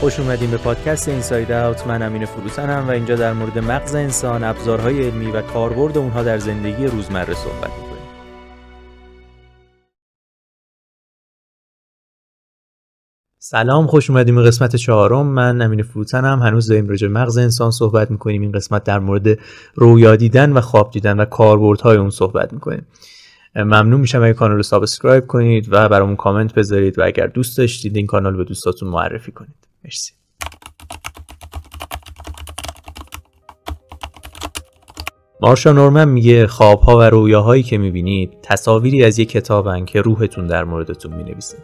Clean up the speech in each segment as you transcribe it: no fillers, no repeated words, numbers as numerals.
خوش اومدیم به پادکست اینساید اوت. من امین فروتنم و اینجا در مورد مغز انسان، ابزارهای علمی و کاربرد اونها در زندگی روزمره صحبت می‌کنیم. سلام، خوش اومدیم به قسمت 4. من امین فروتنم. هنوز داریم راجع به مغز انسان صحبت می‌کنیم. این قسمت در مورد رویا دیدن و خواب دیدن و کاربردهای اون صحبت می‌کنیم. ممنون میشم اگه کانال رو سابسکرایب کنید و برامون کامنت بذارید و اگر دوست داشتید این کانال رو به دوستاتون معرفی کنید. مرسی. مارشا نورمن میگه خوابها و رویاهایی که میبینید تصاویری از یک کتابن که روحتون در موردتون مینویسه.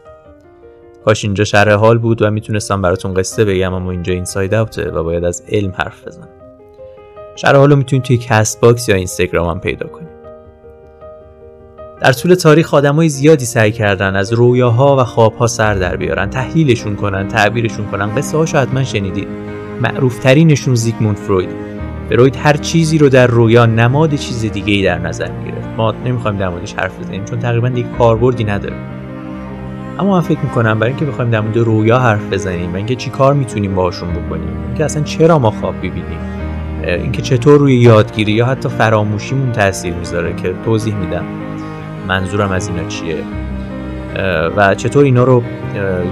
کاش اینجا شرح حال بود و میتونستم براتون قصه بگم، اما اینجا اینساید اوته و باید از علم حرف بزنم. شرح حال رو میتونید توی کست باکس یا اینستاگرام هم پیدا کنید. در طول تاریخ آدمای زیادی سعی کردن از رویاها و خوابها سر در بیارن، تحلیلشون کنن، تعبیرشون کنن. قصه هاشو حتما شنیدید. معروف ترینشون زیگموند فروید. فروید هر چیزی رو در رویا نماد چیز دیگه‌ای در نظر می‌گرفت. ما نمی‌خوایم در موردش حرف بزنیم چون تقریباً دیگه کاربردی نداره. اما من فکر می‌کنم برای اینکه بخوایم در مورد رویا حرف بزنیم و اینکه چیکار می‌تونیم باهاشون بکنیم، اینکه اصلا چرا ما خواب می‌بینیم، اینکه چطور روی یادگیری یا حتی فراموشیمون تأثیر می‌ذاره که توضیح میدم. منظورم از اینا چیه و چطور اینا رو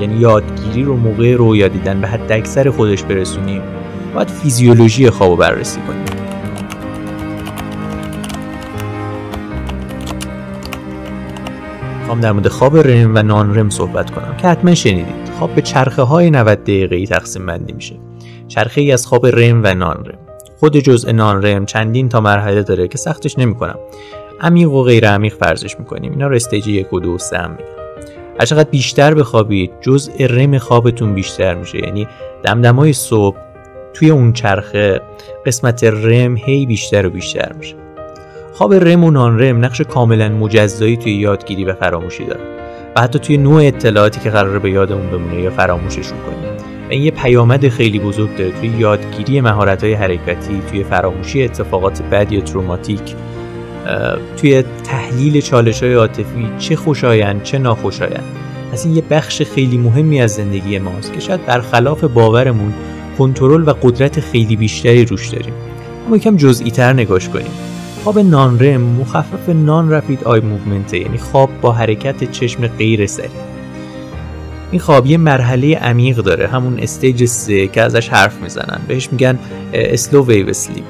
یعنی یادگیری رو موقع رویا دیدن به حد اکثر خودش برسونیم. باید فیزیولوژی خواب رو بررسی کنیم. میخوام در مورد خواب رم و نان رم صحبت کنم که حتما شنیدید. خواب به چرخه های 90 دقیقه‌ای تقسیم بندی میشه. چرخه ای از خواب رم و نان رم. خود جزء نان رم چندین تا مرحله داره که سختش نمی‌کنم. عمیق و غیر عمیق فرضش میکنیم. اینا رو استیج 1 و 2 و 3 میگن. هر چقدر بیشتر بخوابید جزء رم خوابتون بیشتر میشه، یعنی دمدمای صبح توی اون چرخه قسمت رم هی بیشتر و بیشتر میشه. خواب رم و نان رم نقش کاملا مجزایی توی یادگیری و فراموشی داره و حتی توی نوع اطلاعاتی که قراره به یادمون بمونه یا فراموششون کنیم. و این یه پیامد خیلی بزرگ داره توی یادگیری مهارت‌های حرکتی، توی فراموشی اتفاقات بد یا تروماتیک، توی تحلیل چالش‌های عاطفی، چه خوشایند چه ناخوشایند. پس این یه بخش خیلی مهمی از زندگی ماست که شاید برخلاف باورمون کنترل و قدرت خیلی بیشتری روش داریم. اما یکم جزئی‌تر نگاش کنیم. خواب نان رم مخفف نان رپید آی موومنت، یعنی خواب با حرکت چشم غیر سریع. این خواب یه مرحله عمیق داره، همون استیج 3 که ازش حرف میزنن. بهش میگن اسلو ویو اسلیپ،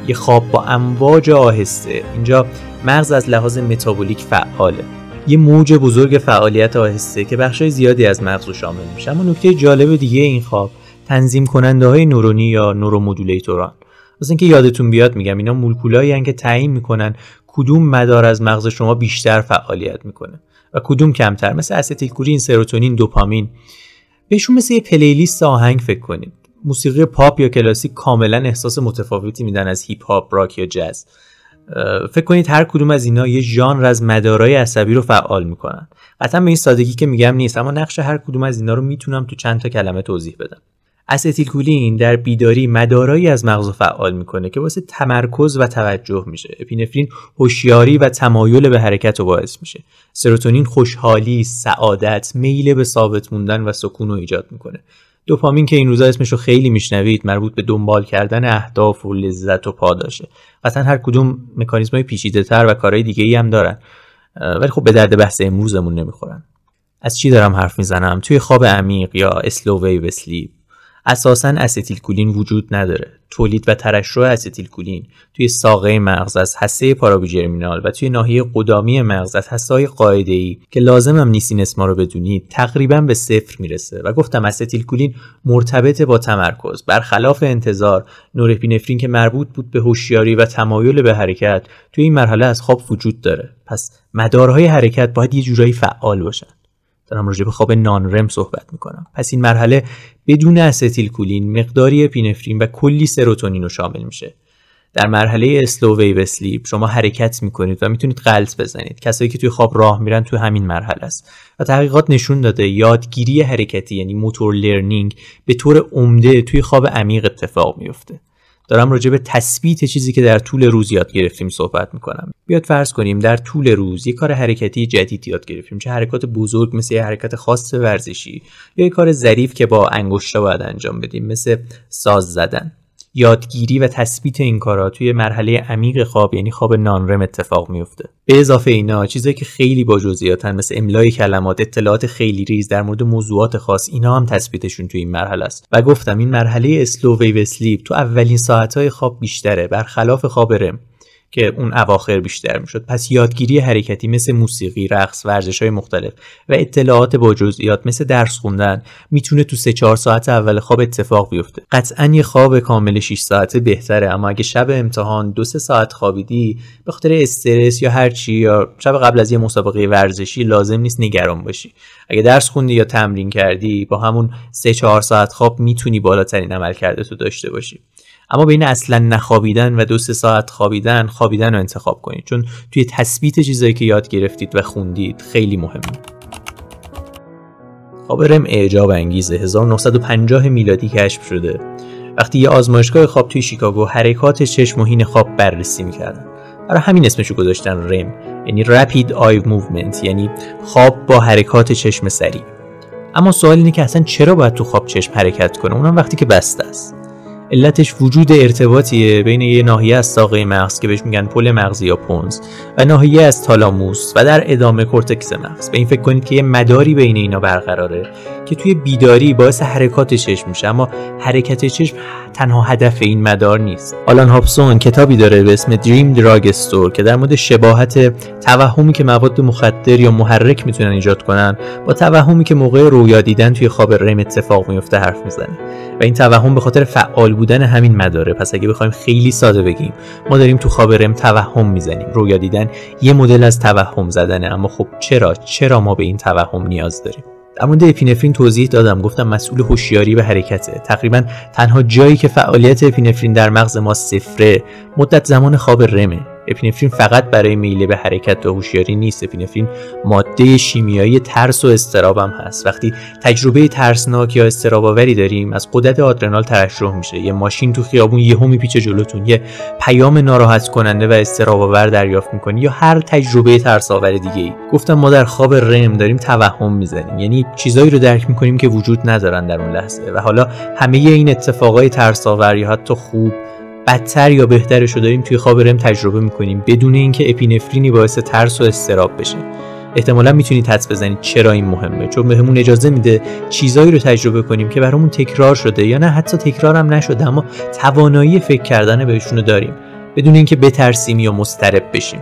یه خواب با امواج آهسته. اینجا مغز از لحاظ متابولیک فعاله، یه موج بزرگ فعالیت آهسته که بخشای زیادی از مغز رو شامل میشه. اما نکته جالب دیگه این خواب تنظیم کننده های نورونی یا نورومودولیتوران. واسه اینکه یادتون بیاد میگم اینا مولکولایی هستن که تعیین میکنن کدوم مدار از مغز شما بیشتر فعالیت میکنه و کدوم کمتر. مثل استیل کولین، سروتونین، دوپامین. بهشون مثل یه پلیلیست آهنگ فکر کنید. موسیقی پاپ یا کلاسیک کاملا احساس متفاوتی میدن از هیپ هاپ، راک یا جاز. فکر کنید هر کدوم از اینا یه ژانر از مدارهای عصبی رو فعال میکنن. قطعا به این سادگی که میگم نیست، اما نقش هر کدوم از اینا رو میتونم تو چند تا کلمه توضیح بدم. استیل کولین در بیداری مدارایی از مغز رو فعال میکنه که واسه تمرکز و توجه میشه. اپینفرین هوشیاری و تمایل به حرکت رو باعث میشه. سروتونین خوشحالی، سعادت، میل به ثابت موندن و سکون رو ایجاد میکنه. دوپامین که این روزا اسمشو خیلی میشنوید، مربوط به دنبال کردن اهداف و لذت و پاداشه. قطعا هر کدوم مکانیزمای پیچیده‌تر و کارهای دیگه‌ای هم دارن، ولی خب به درد بحث امروزمون نمیخورن. از چی دارم حرف میزنم؟ توی خواب عمیق یا اسلو ویو اسلیپ اساساً استیل کولین وجود نداره. تولید و ترشح استیل کولین توی ساقه مغز از حصه پارابیجرمینال و توی ناحیه قدامی مغز از حصه‌های قاعده‌ای که لازم هم نیست این اسما رو بدونید تقریباً به 0 میرسه. و گفتم استیل کولین مرتبط با تمرکز. برخلاف انتظار، نورپینفرین که مربوط بود به هوشیاری و تمایل به حرکت توی این مرحله از خواب وجود داره. پس مدارهای حرکت باید یه جورایی فعال باشن. دارم راجع به خواب نان رم صحبت میکنم. پس این مرحله بدون استیل کولین، مقداری اپینفرین و کلی سروتونین رو شامل میشه. در مرحله اسلو ویو اسلیپ شما حرکت میکنید و میتونید غلط بزنید. کسایی که توی خواب راه میرن توی همین مرحله است و تحقیقات نشون داده یادگیری حرکتی یعنی موتور لرنینگ به طور عمده توی خواب عمیق اتفاق میفته. دارم راجع به تثبیت چیزی که در طول روز یاد گرفتیم صحبت میکنم. بیاد فرض کنیم در طول روز یک کار حرکتی جدید یاد گرفتیم، چه حرکات بزرگ مثل یه حرکت خاص ورزشی یا یک کار ظریف که با انگشتا باید انجام بدیم مثل ساز زدن. یادگیری و تثبیت این کارا توی مرحله عمیق خواب یعنی خواب نان رم اتفاق میفته. به اضافه اینا چیزایی که خیلی با جزئیاتن مثل املای کلمات، اطلاعات خیلی ریز در مورد موضوعات خاص، اینا هم تثبیتشون توی این مرحله است. و گفتم این مرحله اسلو ویو اسلیپ تو اولین ساعت‌های خواب بیشتره برخلاف خواب رم که اون اواخر بیشتر میشد. پس یادگیری حرکتی مثل موسیقی، رقص، ورزش‌های مختلف و اطلاعات با جزئیات مثل درس خوندن میتونه تو 3-4 ساعت اول خواب اتفاق بیفته. قطعاً یه خواب کامل 6 ساعته بهتره، اما اگه شب امتحان 2-3 ساعت خوابیدی به خاطر استرس یا هر چی یا شب قبل از یه مسابقه ورزشی لازم نیست نگران باشی. اگه درس خوندی یا تمرین کردی با همون 3-4 ساعت خواب میتونی بالاترین عملکردتو داشته باشی. اما بین اصلا نخوابیدن و 2-3 ساعت خوابیدن رو انتخاب کنید، چون توی تثبیت چیزایی که یاد گرفتید و خوندید خیلی مهمه. خواب رم اعجاب انگیزه. 1950 میلادی کشف شده وقتی یه آزمایشگاه خواب توی شیکاگو حرکات چشم و حین خواب بررسی می‌کردن. برای همین اسمشو گذاشتن رم، یعنی Rapid Eye Movement، یعنی خواب با حرکات چشم سریع. اما سوال اینه که اصلا چرا باید تو خواب چشم حرکت کنه، اونم وقتی که بسته است؟ علتش وجود ارتباطیه بین یه ناحیه از ساقه مغز که بهش میگن پل مغزی یا پونز و ناحیه از تالاموس و در ادامه کورتکس مغز. به این فکر کنید که یه مداری بین اینا برقراره که توی بیداری باعث حرکات چشم میشه، اما حرکت چشم تنها هدف این مدار نیست. آلان هابسون کتابی داره به اسم دریم دراگ استور که در مورد شباهت توهمی که مواد مخدر یا محرک میتونن ایجاد کنن با توهمی که موقع رویا دیدن توی خواب رم اتفاق میفته حرف میزنه و این توهم به خاطر فعال بودن همین مداره. پس اگه بخوایم خیلی ساده بگیم ما داریم تو خواب رم توهم میزنیم. رویا دیدن یه مدل از توهم زدنه، اما خب چرا ما به این توهم نیاز داریم؟ در مورد اپینفرین توضیح دادم، گفتم مسئول هوشیاری و حرکته. تقریبا تنها جایی که فعالیت اپینفرین در مغز ما صفره مدت زمان خواب رمه. اپینفرین فقط برای میل به حرکت و هوشیاری نیست. اپینفرین ماده شیمیایی ترس و اضطراب هم هست. وقتی تجربه ترسناک یا اضطراب‌آوری داریم از غدد آدرنال ترشح میشه. یه ماشین تو خیابون یهو میپیچه جلوتون، یه پیام ناراحت کننده و اضطراب‌آور دریافت میکنی یا هر تجربه ترس‌آور دیگه‌ای. گفتم ما در خواب رم داریم توهم میزنیم، یعنی چیزایی رو درک میکنیم که وجود ندارن در اون لحظه و حالا همه این اتفاقای ترس‌آور یا حتی خوب، بدتر یا بهترش رو داریم توی خواب رم تجربه میکنیم بدون اینکه اپینفرینی باعث ترس و اضطراب بشه. احتمالاً میتونید حدس بزنید چرا این مهمه، چون بهمون اجازه میده چیزایی رو تجربه کنیم که برامون تکرار شده یا نه حتی تکرار هم نشده اما توانایی فکر کردن بهشون رو داریم بدون اینکه بترسیم یا مضطرب بشیم.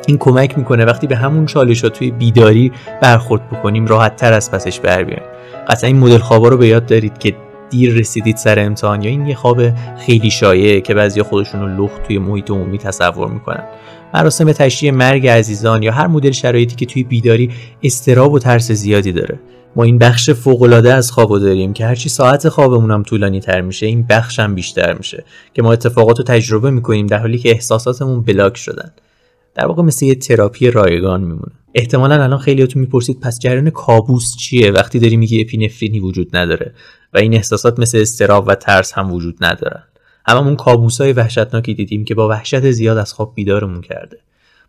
این کمک میکنه وقتی به همون چالش‌ها توی بیداری برخورد بکنیم راحت‌تر از پسش بر بیایم. قطعاً این مدل خوابا رو به یاد دارید که دیر رسیدید سر امتحان، یا این یه خواب خیلی شایعه که بعضیا خودشون رو لخت توی محیط عمومی تصور میکنن. مراسم تشییع مرگ عزیزان یا هر مدل شرایطی که توی بیداری اضطراب و ترس زیادی داره. ما این بخش فوق‌العاده از خوابو داریم که هرچی ساعت خوابمون هم طولانی تر میشه این بخش هم بیشتر میشه که ما اتفاقات رو تجربه میکنیم در حالی که احساساتمون بلاک شدن. در واقع مثل یه تراپی رایگان میمونه. احتمالاً الان خیلیاتون میپرسید پس جریان کابوس چیه وقتی داری میگی اپینفرینی وجود نداره و این احساسات مثل اضطراب و ترس هم وجود ندارن. هممون کابوسای وحشتناکی دیدیم که با وحشت زیاد از خواب بیدارمون کرده.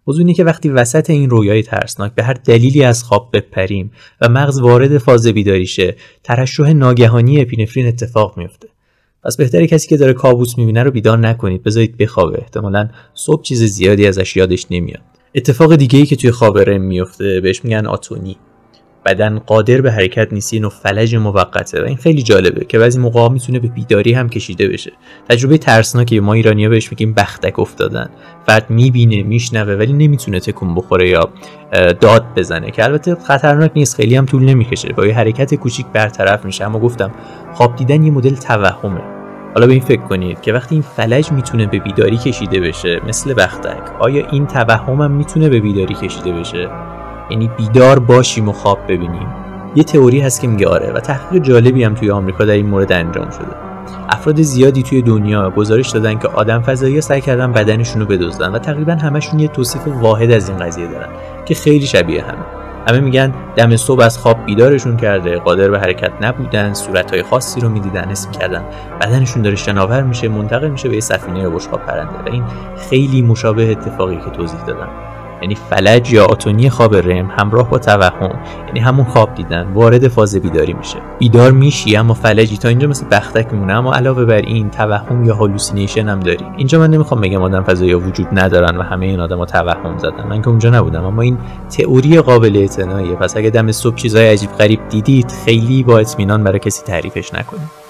موضوع اینه که وقتی وسط این رویای ترسناک به هر دلیلی از خواب بپریم و مغز وارد فاز بیداری شه، ترشح ناگهانی اپینفرین اتفاق میفته. پس بهتره کسی که داره کابوس میبینه رو بیدار نکنید، بذارید بخوابه. احتمالاً صبح چیز زیادی ازش یادش نمیاد. اتفاق دیگه‌ای که توی خواب رم میفته بهش میگن آتونی. بدن قادر به حرکت نیست، اینو فلج موقته و این خیلی جالبه که بعضی موقعا میتونه به بیداری هم کشیده بشه. تجربه ترسناکی ما ایرانی‌ها بهش میگیم بختک افتادن. فرد میبینه، میشنوه ولی نمیتونه تکون بخوره یا داد بزنه که البته خطرناک نیست، خیلی هم طول نمیکشه، با یه حرکت کوچیک برطرف میشه. اما گفتم خواب دیدن یه مدل توهمه. حالا به این فکر کنید که وقتی این فلج میتونه به بیداری کشیده بشه مثل بختک، آیا این توهم هم میتونه به بیداری کشیده بشه؟ یعنی بیدار باشیم و خواب ببینیم. یه تئوری هست که میگه آره و تحقیق جالبی هم توی آمریکا در این مورد انجام شده. افراد زیادی توی دنیا گزارش دادن که آدم فضایی سعی کردن بدنشون رو بدزدن و تقریبا همشون یه توصیف واحد از این قضیه دارن که خیلی شبیه همه. همه میگن دم صبح از خواب بیدارشون کرده، قادر به حرکت نبودن، صورتهای خاصی رو میدیدن، حس میکردن بدنشون داره شناور میشه، منتقل میشه به یه سفینه بشقاب پرنده. و این خیلی مشابه اتفاقی که توضیح دادم، یعنی فلج یا آتونی خواب رم همراه با توهم، یعنی همون خواب دیدن وارد فاز بیداری میشه. بیدار میشی اما فلجی، تا اینجا مثل بختک میمونه. اما علاوه بر این توهم یا هالوسینیشن هم داری. اینجا من نمیخوام بگم آدم فضایی وجود ندارن و همه این آدما توهم زدن، من که اونجا نبودم، اما این تئوری قابل اعتناییه. پس اگه دم صبح چیزای عجیب غریب دیدید، خیلی با اطمینان برای کسی تعریفش نکنید.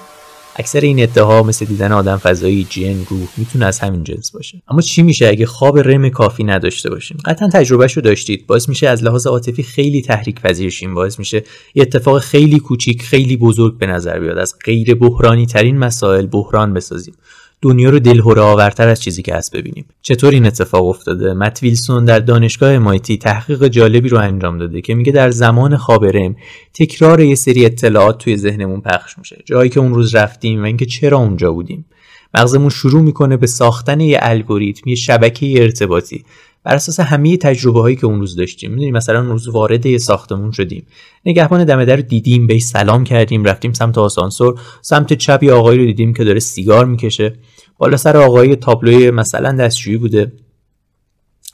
اکثر این ادعاها مثل دیدن آدم فضایی، جن، روح میتونه از همین جنس باشه. اما چی میشه اگه خواب رم کافی نداشته باشیم؟ قطعا تجربهشو داشتید. باعث میشه از لحاظ عاطفی خیلی تحریک پذیر شیم، باعث میشه یه اتفاق خیلی کوچیک خیلی بزرگ به نظر بیاد، از غیر بحرانی ترین مسائل بحران بسازیم، دنیا رو دلهره آورتر از چیزی که هست ببینیم. چطور این اتفاق افتاده؟ مت ویلسون در دانشگاه MIT تحقیق جالبی رو انجام داده که میگه در زمان خواب رم تکرار یه سری اطلاعات توی ذهنمون پخش میشه، جایی که اون روز رفتیم و اینکه چرا اونجا بودیم. مغزمون شروع میکنه به ساختن یه الگوریتم، یه شبکه ارتباطی بر اساس همه تجربه هایی که اون روز داشتیم. میدونیم مثلا اون روز وارد یه ساختمون شدیم، نگهبان دم در رو دیدیم، بهش سلام کردیم، رفتیم سمت آسانسور، سمت چپ یه آقایی رو دیدیم که داره سیگار میکشه، بالا سر آقای تابلوی مثلا دستشویی بوده.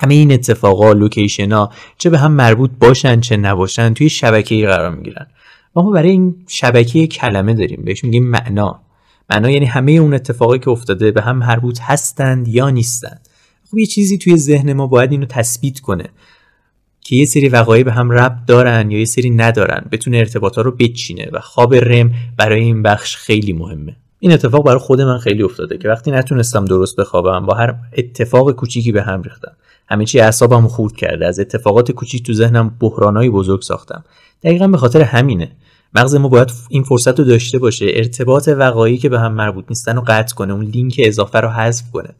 همه این اتفاقا، لوکیشن‌ها چه به هم مربوط باشن چه نباشن توی شبکه‌ای قرار میگیرن. ما برای این شبکه کلمه داریم، بهش میگیم معنا. معنا یعنی همه اون اتفاقایی که افتاده به هم مربوط هستند یا نیستند. خب یه چیزی توی ذهن ما باید اینو تثبیت کنه که یه سری وقایع به هم ربط دارن یا یه سری ندارن، بتونه ارتباطا رو بچینه و خواب رم برای این بخش خیلی مهمه. این اتفاق برای خود من خیلی افتاده که وقتی نتونستم درست بخوابم، با هر اتفاق کوچیکی به هم ریختم، همه چی اعصابمو خورد کرده، از اتفاقات کوچیک تو ذهنم بحرانای بزرگ ساختم. دقیقاً به خاطر همینه مغز ما باید این فرصت رو داشته باشه ارتباط وقایعی که به هم مربوط نیستن رو قطع کنه، اون لینک اضافه رو حذف کنه،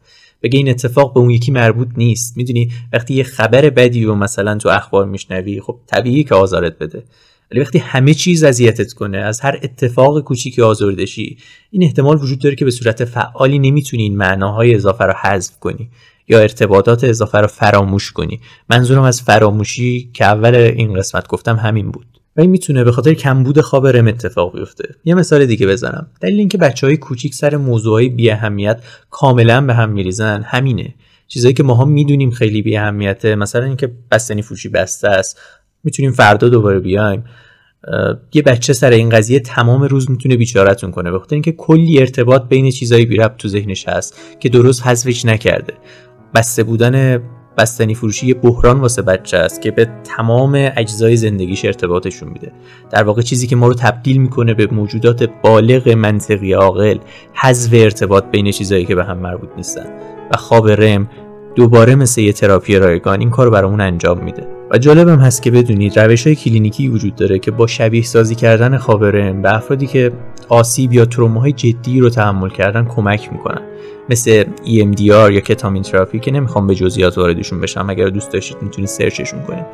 بگه این اتفاق به اون یکی مربوط نیست. میدونی وقتی یه خبر بدی رو مثلا تو اخبار میشنوی، خب طبیعیه که آزارت بده، ولی وقتی همه چیز اذیتت کنه، از هر اتفاق کوچیکی آزرده شی، این احتمال وجود داره که به صورت فعالی نمیتونی این معناهای اضافه رو حذف کنی یا ارتباطات اضافه رو فراموش کنی. منظورم از فراموشی که اول این قسمت گفتم همین بود. و این میتونه به خاطر کمبود خواب رم اتفاق بیفته. یه مثال دیگه بزنم. دلیل اینکه بچهای کوچیک سر موضوعای بی اهمیت کاملا به هم میریزن همینه. چیزایی که ماها میدونیم خیلی بی اهمیته، مثلا اینکه بستنی فروشی بسته است، میتونیم فردا دوباره بیایم. یه بچه سر این قضیه تمام روز میتونه بیچاره‌تون کنه، به خاطر اینکه کلی ارتباط بین چیزای بی ربط تو ذهنش هست که درست حذفش نکرده. بسته بودن بستنی فروشی یه بحران واسه بچه است که به تمام اجزای زندگیش ارتباطشون میده. در واقع چیزی که ما رو تبدیل میکنه به موجودات بالغ منطقی عاقل، حذف ارتباط بین چیزایی که به هم مربوط نیستن. و خواب رم دوباره مثل یه تراپی رایگان این کارو برامون انجام میده. و جالبم هست که بدونید روش‌های کلینیکی وجود داره که با شبیه سازی کردن خواب رم به افرادی که آسیب یا تروماهای جدی رو تحمل کردن کمک میکنن، مثل EMDR یا کتامین تراپی که نمیخوام به جزئیات واردشون بشم، اگر دوست داشتید میتونید سرچشون کنید.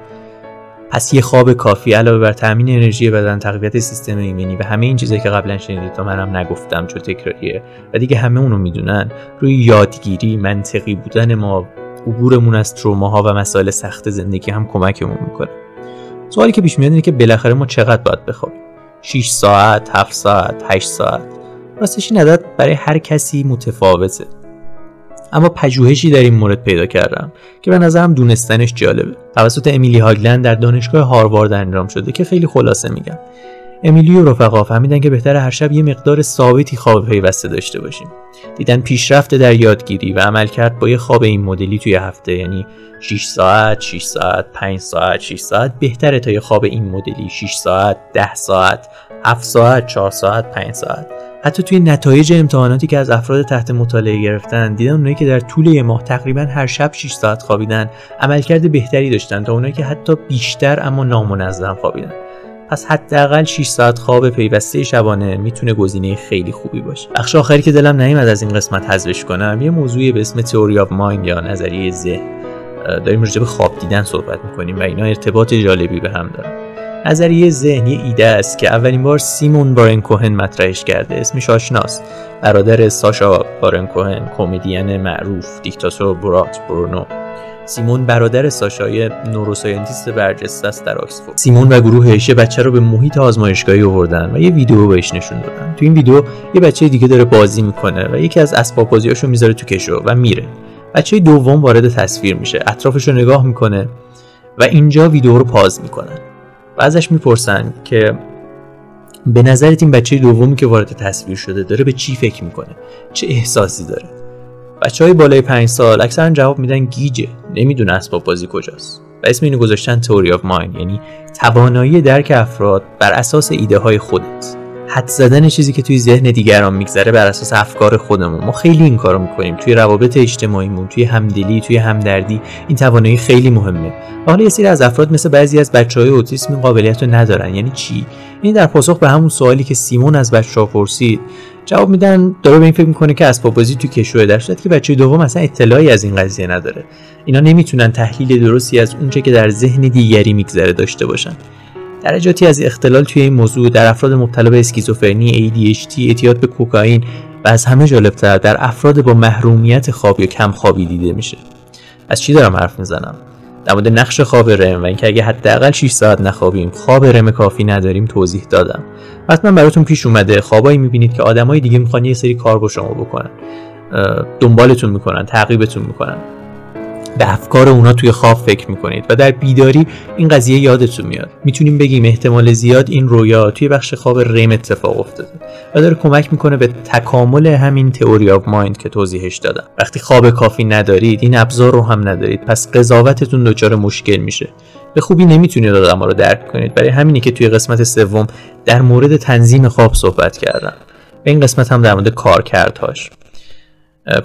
پس یه خواب کافی علاوه بر تامین انرژی بدن، تقویت سیستم ایمنی و همه این چیزایی که قبلا شنیدید تا منم نگفتم چون تکراریه و دیگه همه اونو میدونن، روی یادگیری، منطقی بودن ما، عبورمون از تروماها و مسائل سخت زندگی هم کمکمون میکنه. سوالی که پیش میاد اینه که بالاخره ما چقدر باید بخوابیم؟ 6 ساعت، 7 ساعت، 8 ساعت؟ راستش این عدد برای هر کسی متفاوته. اما پژوهشی در این مورد پیدا کردم که به نظرم دونستنش جالبه. توسط امیلی هاگلند در دانشگاه هاروارد انجام شده که خیلی خلاصه میگم. امیلی و رفقا فهمیدن که بهتره هر شب یه مقدار ثابتی خواب پیوسته داشته باشیم. دیدن پیشرفت در یادگیری و عملکرد با یه خواب این مدلی توی هفته، یعنی 6 ساعت، 6 ساعت، 5 ساعت، 6 ساعت بهتره تا یه خواب این مدلی 6 ساعت، 10 ساعت، 7 ساعت، 4 ساعت، 5 ساعت. حتی توی نتایج امتحاناتی که از افراد تحت مطالعه گرفتن، دیدن اونایی که در طول یه ماه تقریبا هر شب 6 ساعت خوابیدن عملکرد بهتری داشتن تا اونایی که حتی بیشتر اما نامنظم خوابیدن. پس حداقل 6 ساعت خواب پیوسته شبانه میتونه گزینه خیلی خوبی باشه. بخش آخری که دلم نیومد از این قسمت حذفش کنم، یه موضوعی به اسم تئوری آف مایند یا نظریه ذهن. داریم راجع به خواب دیدن صحبت می‌کنیم و اینا ارتباط جالبی به هم دارن. نظریه ذهن یه ایده است که اولین بار سیمون بارن کوهن مطرحش کرده. اسمش آشناست. برادر ساشا بارن کوهن، کمدین معروف، دیکتاتور برات برونو. سیمون برادر ساشای نوروساینتیست برجسته است در آکسفورد. سیمون و گروهش یه بچه رو به محیط آزمایشگاهی آوردن و یه ویدیو بهش نشون دادن. تو این ویدیو یه بچه دیگه داره بازی میکنه و یکی از اسباب بازیاشو میذاره تو کشو و میره. بچه دوم وارد تصویر میشه، اطرافش رو نگاه میکنه و اینجا ویدیو رو پاز میکنن و ازش میپرسن که به نظرت این بچه دومی که وارد تصویر شده داره به چی فکر میکنه؟ چه احساسی داره؟ بچه‌های بالای 5 سال اکثرا جواب میدن گیجه، نمیدونه اسباب بازی کجاست. و اسم اینو گذاشتن تئوری آف مایند، یعنی توانایی درک افراد بر اساس ایده های خودت. حد زدن چیزی که توی ذهن دیگران میگذره بر اساس افکار خودمون. ما خیلی این کارو میکنیم توی روابط اجتماعیمون، توی همدلی، توی همدردی. این توانایی خیلی مهمه. حالا یه سری از افراد مثل بعضی از بچه‌های اوتیسم این قابلیت رو ندارن. یعنی چی؟ این در پاسخ به همون سوالی که سیمون از بچه‌ها پرسید جواب میدن داره به این فکر میکنه که اسباب بازی تو کشوه، در صورتی که بچه دوم اصلا اطلاعی از این قضیه نداره. اینا نمیتونن تحلیل درستی از اونچه که در ذهن دیگری میگذره داشته باشن. درجاتی از اختلال توی این موضوع در افراد مبتلا به اسکیزوفرنی، ADHD، اعتیاد به کوکائین و از همه جالبتر در افراد با محرومیت خواب یا کم خوابی دیده میشه. از چی دارم حرف میزنم؟ در مورد نقش خواب رم و اینکه اگه حداقل 6 ساعت نخوابیم، خواب رم کافی نداریم توضیح دادم. حتما براتون پیش اومده خوابایی میبینید که آدمای دیگه میخوان یه سری کار با شما بکنن، دنبالتون میکنن، تعقیبتون میکنن، به افکار اونا توی خواب فکر میکنید و در بیداری این قضیه یادتون میاد. میتونیم بگیم احتمال زیاد این رویا توی بخش خواب رم اتفاق افتاده و داره کمک میکنه به تکامل همین تئوری آف مایند که توضیحش دادم. وقتی خواب کافی ندارید، این ابزار رو هم ندارید، پس قضاوتتون دچار مشکل میشه. به خوبی نمیتونید آدم‌ها رو درک کنید. برای همینه که توی قسمت سوم در مورد تنظیم خواب صحبت کردم. و این قسمت هم در مورد کارکردهاش.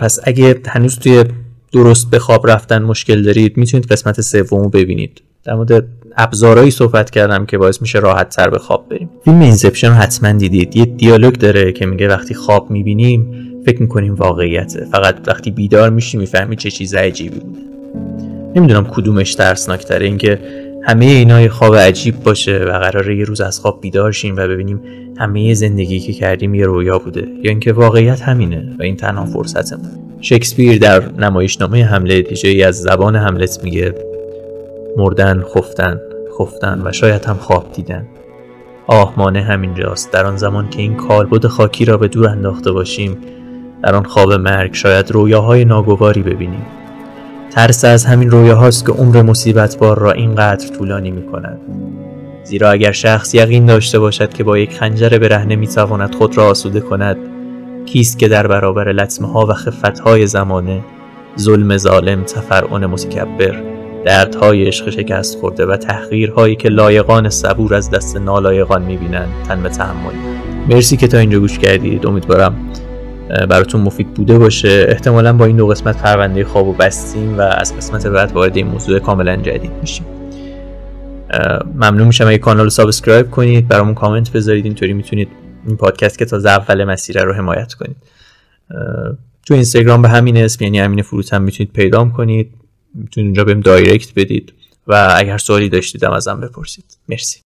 پس اگه هنوز توی درست به خواب رفتن مشکل دارید، میتونید قسمت سومو ببینید. در مورد ابزارهایی صحبت کردم که باعث میشه راحت تر به خواب بریم. فیلم اینسپشن رو حتما دیدید. یه دیالوگ داره که میگه وقتی خواب میبینیم فکر میکنیم واقعیته، فقط وقتی بیدار میشی میفهمی چه چیز عجیبی بوده. نمیدونم کدومش ترسناکتره، اینکه همه اینا یه خواب عجیب باشه و قراره یه روز از خواب بیدار شیم و ببینیم همه زندگی که کردیم یه رویا بوده، یا اینکه واقعیت همینه و این تنها فرصتمون. شکسپیر در نمایشنامه هملت جایی از زبان هملت میگه مردن، خفتن و شاید هم خواب دیدن. مانع همینجاست. در آن زمان که این کالبد خاکی را به دور انداخته باشیم، در آن خواب مرگ شاید رویاهای ناگواری ببینیم. ترس از همین رویاهاست که عمر مصیبت بار را اینقدر طولانی می‌کند. زیرا اگر شخص یقین داشته باشد که با یک خنجر برهنه می‌تواند خود را آسوده کند، کیست که در برابر لطمه‌ها و خفت‌های زمانه، ظلم ظالم، تفرعن متکبر، دردهای عشق شکست خورده و تحقیرهایی که لایقان صبور از دست نالایقان می‌بینند تن به تحمل. مرسی که تا اینجا گوش کردید. امیدوارم براتون مفید بوده باشه. احتمالاً با این 2 قسمت پرونده خوابو بستیم و از قسمت بعد وارد این موضوع کاملا جدید میشیم. ممنون میشم اگه کانال رو سابسکرایب کنید، برامون کامنت بذارید. اینطوری میتونید این پادکست که تا اول مسیر رو حمایت کنید. تو اینستاگرام به همین اسم، یعنی امین فروت، هم میتونید پیدام کنید. میتونید اونجا بهم دایرکت بدید و اگر سوالی داشتید هم ازم بپرسید. مرسی.